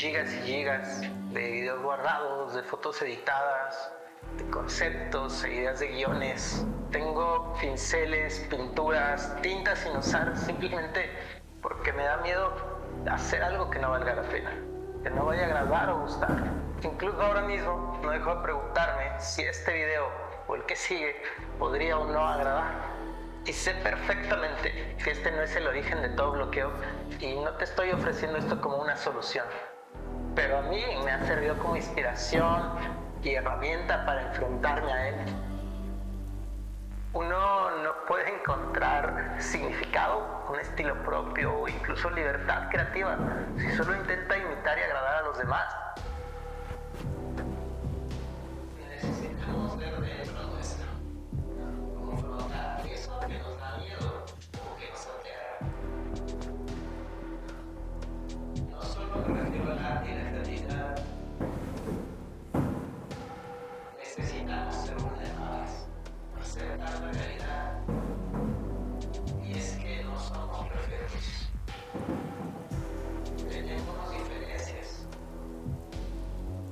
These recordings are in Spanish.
gigas y gigas de videos guardados, de fotos editadas, de conceptos, ideas de guiones. Tengo pinceles, pinturas, tintas sin usar, simplemente porque me da miedo hacer algo que no valga la pena, que no vaya a agradar o gustar. Incluso ahora mismo no dejo de preguntarme si este video o el que sigue podría o no agradar. Y sé perfectamente que este no es el origen de todo bloqueo y no te estoy ofreciendo esto como una solución. Pero a mí me ha servido como inspiración y herramienta para enfrentarme a él. Uno no puede encontrar significado, un estilo propio o incluso libertad creativa si solo intenta imitar y agradar a los demás. Necesitamos ver dentro nuestro, confrontar eso que nos da miedo o que nos aterra. No solo me refiero al arte y la creatividad. Necesitamos ser vulnerables, aceptar la realidad. Y es que no somos perfectos. Tenemos diferencias.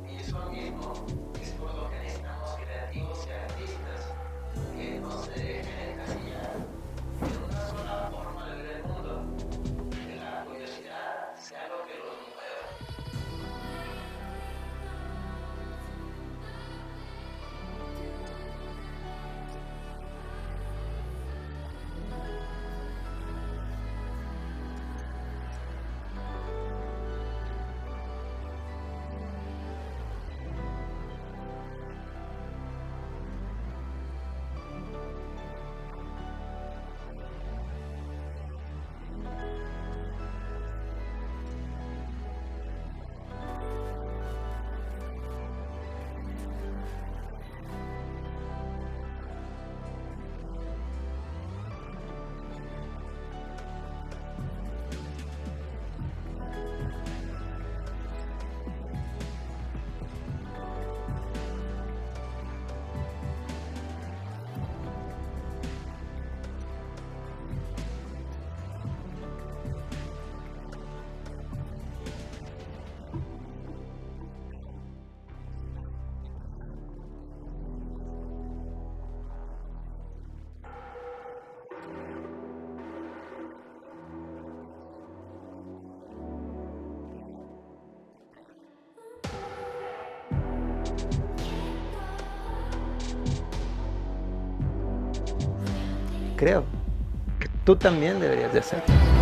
Y eso mismo es por lo que necesitamos creativos y artistas que no se dejen encasillar en una sola forma de ver el mundo. Que la curiosidad sea lo que los mueva. Creo que tú también deberías de hacerlo.